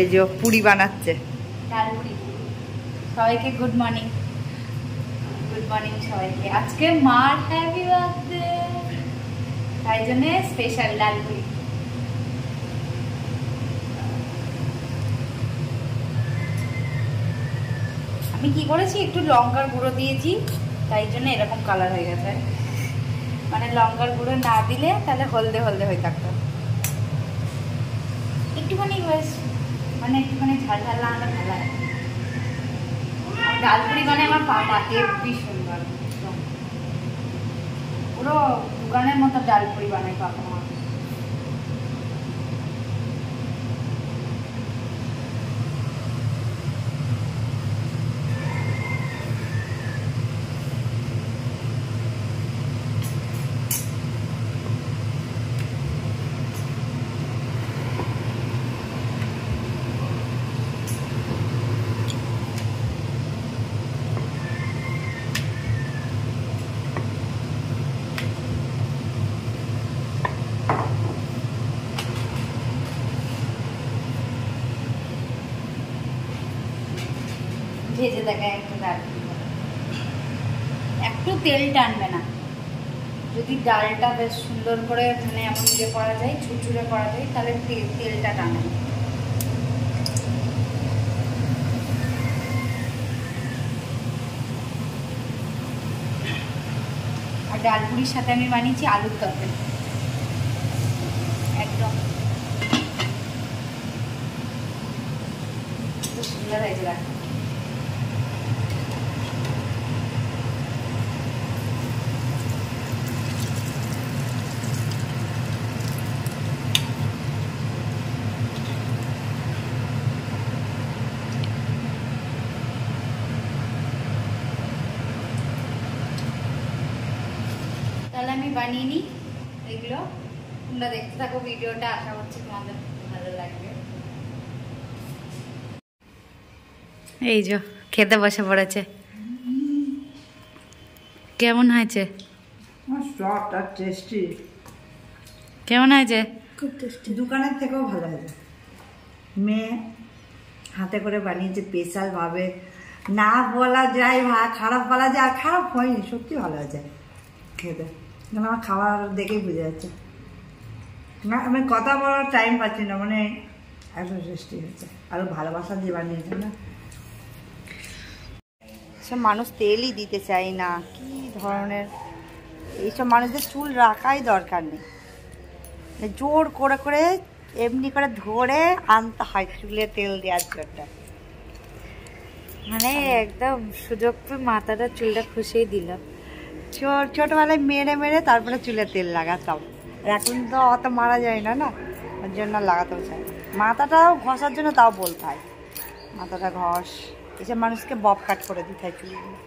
এই যে পুরি বানাচ্ছে, ডাল পুরি। সবাইকে গুড মর্নিং, গুড মর্নিং সবাইকে। আজকে মার হ্যাপি বার্থডে, তাই জন্য স্পেশাল ডাল পুরি। আমি কি করেছি, একটু লঙ্কার গুঁড়ো দিয়েছি, তাই জন্য এরকম কালার হয়ে গেছে। মানে লঙ্কার গুঁড়ো না দিলে তাহলে হলদে হলদে হয়ে থাকতো। একটুখানি হয়েছে, মানে একটুখানি ঝাল ঝাল না হলে ভালো হয়। ডাল পুরি মানে আমার পাপা হেব্বি সুন্দর, পুরো দোকানের মতো ডাল পুরি বানায় পাপা। ভেজে দেখায় একটু ডাল, একটু তেল টানবে না। যদি ডালটা বেশ সুন্দর করে মানে এমন ইয়ে করা যায়, ঝুরঝুরে করা যায়, তাহলে তেলটা টানে। আর ডাল পুরির সাথে আমি বানিয়েছি আলুর তরকারি, একদম খুব সুন্দর হয়েছে। দেখো আমি বানিয়ে নিই এগুলো, তোমরা দেখতে থাকো ভিডিওটা, আশা করছি তোমাদের ভালো লাগবে। এই যে খেতে বসে পড়েছে, কেমন হয়েছে? কেমন হয়েছে? খুব টেস্টি, দোকানের থেকেও ভালো হয়েছে। মেয়ে হাতে করে বানিয়েছে স্পেশাল ভাবে, না বলা যায় খারাপ বলা যায়, আর খারাপ হয়নি, সত্যি ভালো হয়েছে খেতে। আমার খাবার দেখেই বুঝে যাচ্ছে, না আমি কথা বলার টাইম পাচ্ছি না, মানে এত টেস্টি হয়েছে। আরো ভালোবাসা দিয়ে বানিয়েছে না, সব মানুষ তেলই দিতে চাই না, কি ধরনের এইসব মানুষদের চুল রাখাই দরকার নেই, জোর করে করে এমনি করে ধরে আনতে হয় চুলে তেল দেওয়ার জন্য। মানে একদম সুযোগ পেয়ে মাথাটা চুলটা খুশিয়ে দিল। ছোটবেলায় মেরে মেরে তারপরে চুলে তেল লাগাতাম, এখন তো অত মারা যায় না, না ওর জন্য লাগাতেও চাই না। মাথাটাও ঘষার জন্য তাও বলতে হয় মাথাটা ঘষ, এসব মানুষকে বব কাট করে দিতে হয় চুলগুলো।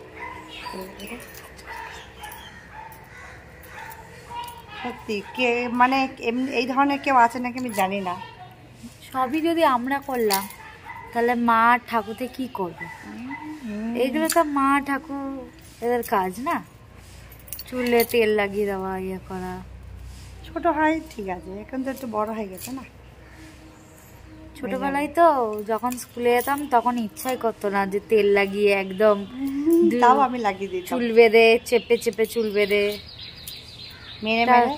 সত্যি কে মানে এই ধরনের কেউ আছে নাকি আমি জানি না। সবই যদি আমরা করলাম তাহলে মা ঠাকুরতে কি করবে? এগুলো তো মা ঠাকুর এদের কাজ না, চুলে তেল লাগিয়ে দেওয়া, ইয়ে করা। ছোট হয় ঠিক আছে, এখন তো একটু বড় হয়ে গেছে না। ছোটবেলায় তো যখন স্কুলে যেতাম তখন ইচ্ছাই করতো না যে তেল লাগিয়ে একদম, তাও আমি লাগিয়ে দিই চুল বেঁধে চেপে চেপে চুল বেঁধে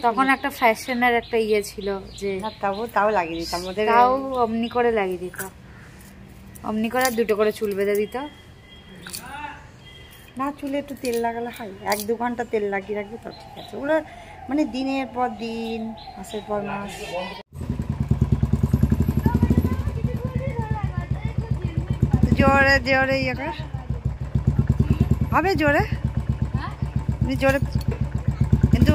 তখন একটা ফ্যাশনের একটা ইয়ে ছিল যে তাও লাগিয়ে দিতাম, তাও অমনি করে লাগিয়ে দিত, অমনি করে দুটো করে চুল বেঁধে দিত। না চুলে একটু তেল লাগালে হয়, 1-2 ঘন্টা তেল লাগিয়ে রাখবে তো ঠিক আছে। ওগুলো মানে দিনের পর দিন, মাসের পর মাস। জোরে জোরে ইয়ে কর হবে, জোরে জোরে, কিন্তু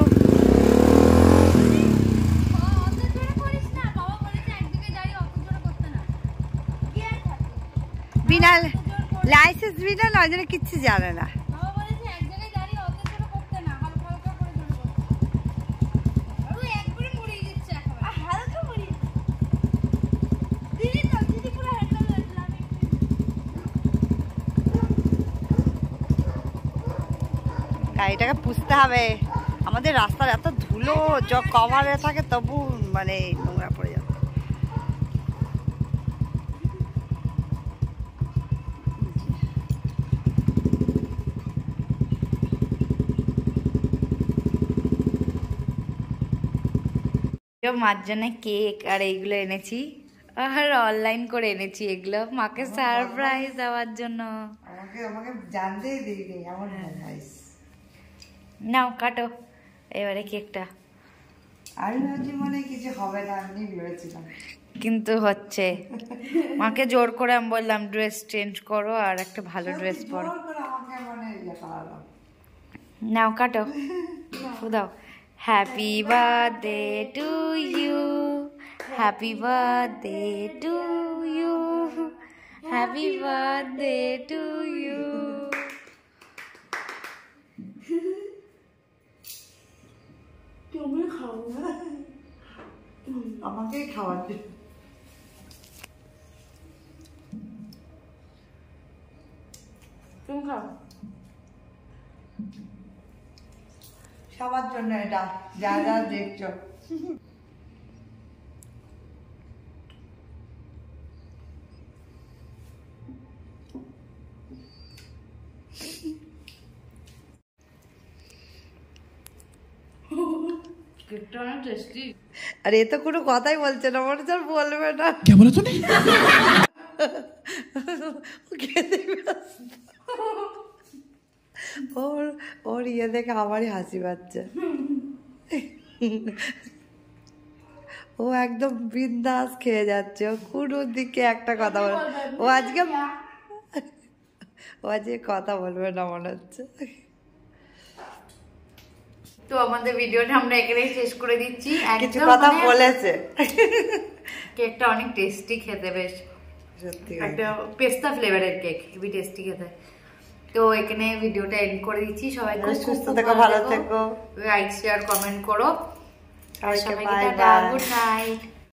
বিনা লাইসেন্স বিনা নয় জন্য কিচ্ছু জানে না। গাড়িটাকে পুষতে হবে, আমাদের রাস্তার এত ধুলো, কভারে থাকে তবু মানে নোংরা পড়ে যাবে। মার জন্য কেক আর এইগুলো এনেছি, আর অনলাইন করে এনেছি এগুলো মাকে সারপ্রাইজ দেওয়ার জন্য। আমাকে জানতেই দিইনি এমন নাইস। নাও কাটো এবারে কেকটা। আমি ভাবছি মনে কিছু হবে না, আমি ভেবেছিলাম কিন্তু হচ্ছে। মাকে জোর করে আমি বললাম ড্রেস চেঞ্জ করো আর একটা ভালো ড্রেস পরো। নাও কাটো, দাও। Happy birthday to you, happy birthday to you, happy birthday to you. তুমি খাও না, আমাকেই খাওয়াতে। তুমি খাও। সবার জন্য এটা, যা যা দেখছো। আরে এ তো কোনো কথাই বলছে না, মনে হচ্ছে বলবে না। কে বলে তুমি? ওর ইয়ে দেখে আমারই হাসি পাচ্ছে। ও একদম বিন্দাস খেয়ে যাচ্ছে, ও কোনো দিকে একটা কথা বলে। ও আজকে কথা বলবে না মনে হচ্ছে। তো আমাদের ভিডিওটা আমরা এখানেই শেষ করে দিচ্ছি। কিছু কথা বলেছে। কেকটা অনেক টেস্টি খেতে, বেশ সত্যি একটা পেস্তা ফ্লেভারের কেক, হেভি টেস্টি খেতে। তো এখানে ভিডিওটা এন্ড করে দিচ্ছি। সবাই খুব সুস্থ থেকো, ভালো থেকো, লাইক শেয়ার কমেন্ট করো। সবাইকে টাটা, গুড নাইট।